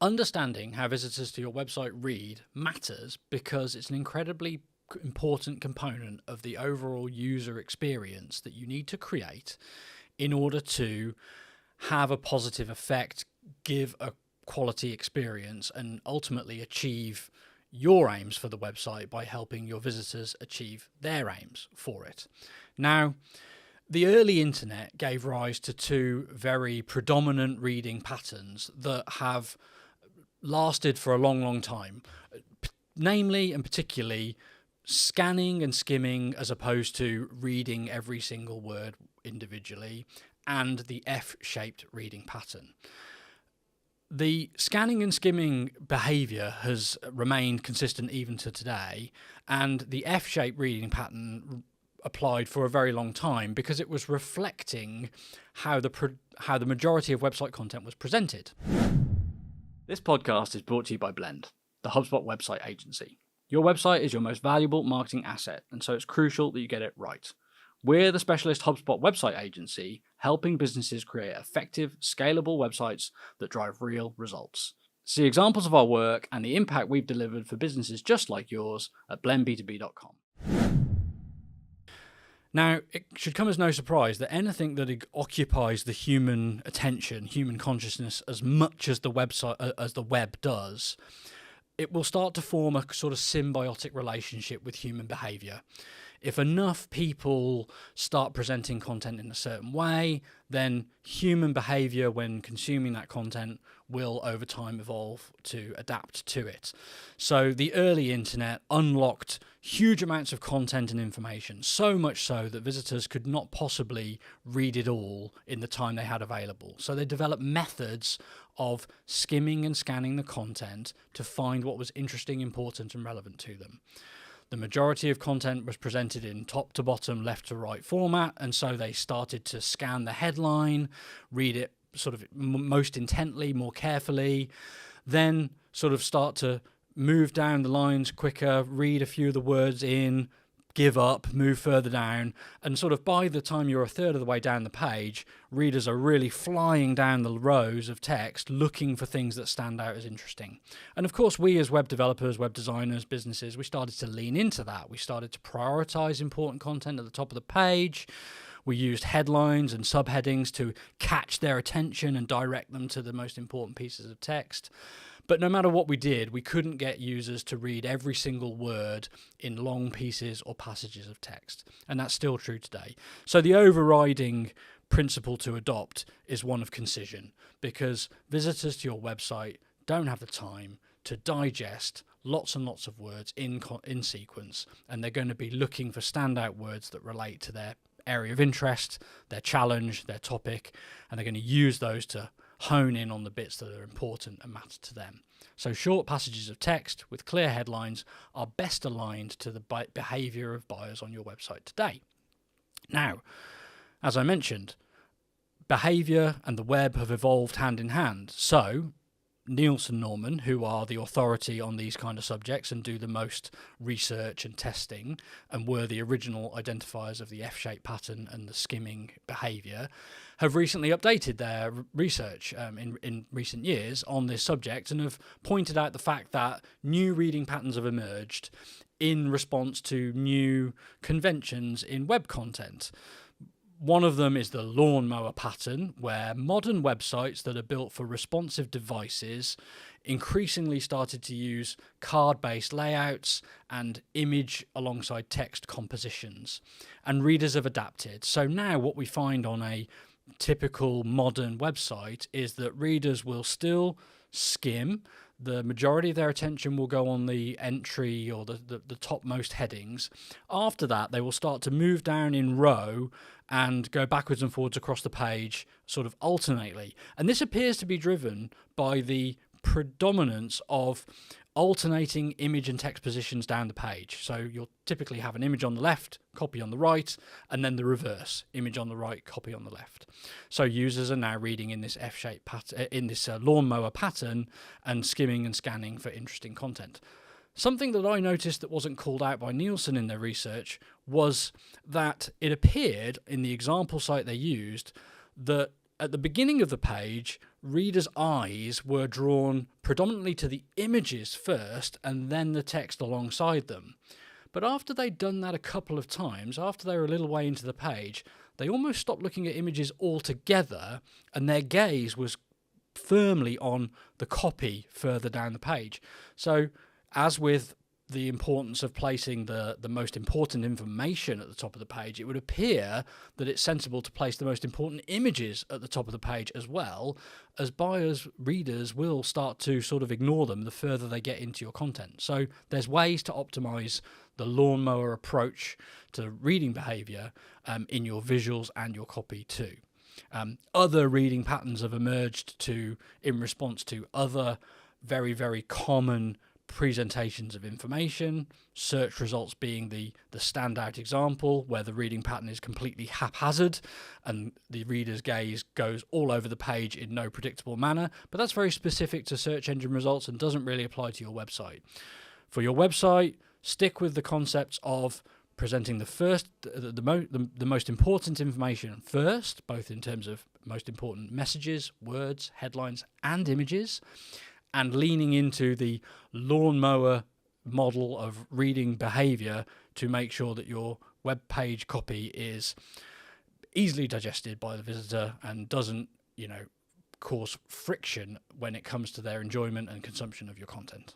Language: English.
Understanding how visitors to your website read matters because it's an incredibly important component of the overall user experience that you need to create in order to have a positive effect, give a quality experience, and ultimately achieve your aims for the website by helping your visitors achieve their aims for it. Now, the early internet gave rise to two very predominant reading patterns that have lasted for a long, long time, namely and particularly scanning and skimming as opposed to reading every single word individually, and the F-shaped reading pattern. The scanning and skimming behavior has remained consistent even to today, and the F-shaped reading pattern applied for a very long time because it was reflecting how the majority of website content was presented. This podcast is brought to you by Blend, the HubSpot website agency. Your website is your most valuable marketing asset, and so it's crucial that you get it right. We're the specialist HubSpot website agency helping businesses create effective, scalable websites that drive real results. See examples of our work and the impact we've delivered for businesses just like yours at blendb2b.com. Now, it should come as no surprise that anything that occupies the human attention, human consciousness, as much as the web does, it will start to form a sort of symbiotic relationship with human behavior. If enough people start presenting content in a certain way, then human behavior when consuming that content will over time evolve to adapt to it. So the early internet unlocked huge amounts of content and information, so much so that visitors could not possibly read it all in the time they had available. So they developed methods of skimming and scanning the content to find what was interesting, important, and relevant to them. The majority of content was presented in top to bottom, left to right format, and so they started to scan the headline, read it sort of most intently, more carefully, then sort of start to move down the lines quicker, read a few of the words in, give up, move further down, and sort of by the time you're a third of the way down the page, readers are really flying down the rows of text looking for things that stand out as interesting. And of course, we as web developers, web designers, businesses, we started to lean into that. We started to prioritize important content at the top of the page. We used headlines and subheadings to catch their attention and direct them to the most important pieces of text. But no matter what we did, we couldn't get users to read every single word in long pieces or passages of text. And that's still true today. So the overriding principle to adopt is one of concision, because visitors to your website don't have the time to digest lots and lots of words in sequence, and they're going to be looking for standout words that relate to their area of interest, their challenge, their topic, and they're going to use those to hone in on the bits that are important and matter to them. So short passages of text with clear headlines are best aligned to the behavior of buyers on your website today. Now, as I mentioned, behavior and the web have evolved hand in hand. So Nielsen Norman, who are the authority on these kind of subjects and do the most research and testing and were the original identifiers of the F-shaped pattern and the skimming behavior, have recently updated their research in recent years on this subject and have pointed out the fact that new reading patterns have emerged in response to new conventions in web content. One of them is the lawnmower pattern, where modern websites that are built for responsive devices increasingly started to use card-based layouts and image alongside text compositions, and readers have adapted. So now what we find on a typical modern website is that readers will still skim. The majority of their attention will go on the entry or the topmost headings. After that, they will start to move down in row and go backwards and forwards across the page sort of alternately. And this appears to be driven by the predominance of alternating image and text positions down the page. So you'll typically have an image on the left, copy on the right, and then the reverse, image on the right, copy on the left. So users are now reading in this F-shaped pattern, in this lawnmower pattern, and skimming and scanning for interesting content. Something that I noticed that wasn't called out by Nielsen in their research was that it appeared in the example site they used that at the beginning of the page, readers' eyes were drawn predominantly to the images first and then the text alongside them. But after they'd done that a couple of times, after they were a little way into the page, they almost stopped looking at images altogether, and their gaze was firmly on the copy further down the page. So, as with the importance of placing the most important information at the top of the page, it would appear that it's sensible to place the most important images at the top of the page as well, as buyers, readers will start to sort of ignore them the further they get into your content. So there's ways to optimize the lawnmower approach to reading behavior in your visuals and your copy too. Other reading patterns have emerged in response to other very, very common presentations of information, search results being the standout example, where the reading pattern is completely haphazard and the reader's gaze goes all over the page in no predictable manner. But that's very specific to search engine results and doesn't really apply to your website. For your website, stick with the concepts of presenting the most important information first, both in terms of most important messages, words, headlines, and images, and leaning into the lawnmower model of reading behavior to make sure that your web page copy is easily digested by the visitor and doesn't, cause friction when it comes to their enjoyment and consumption of your content.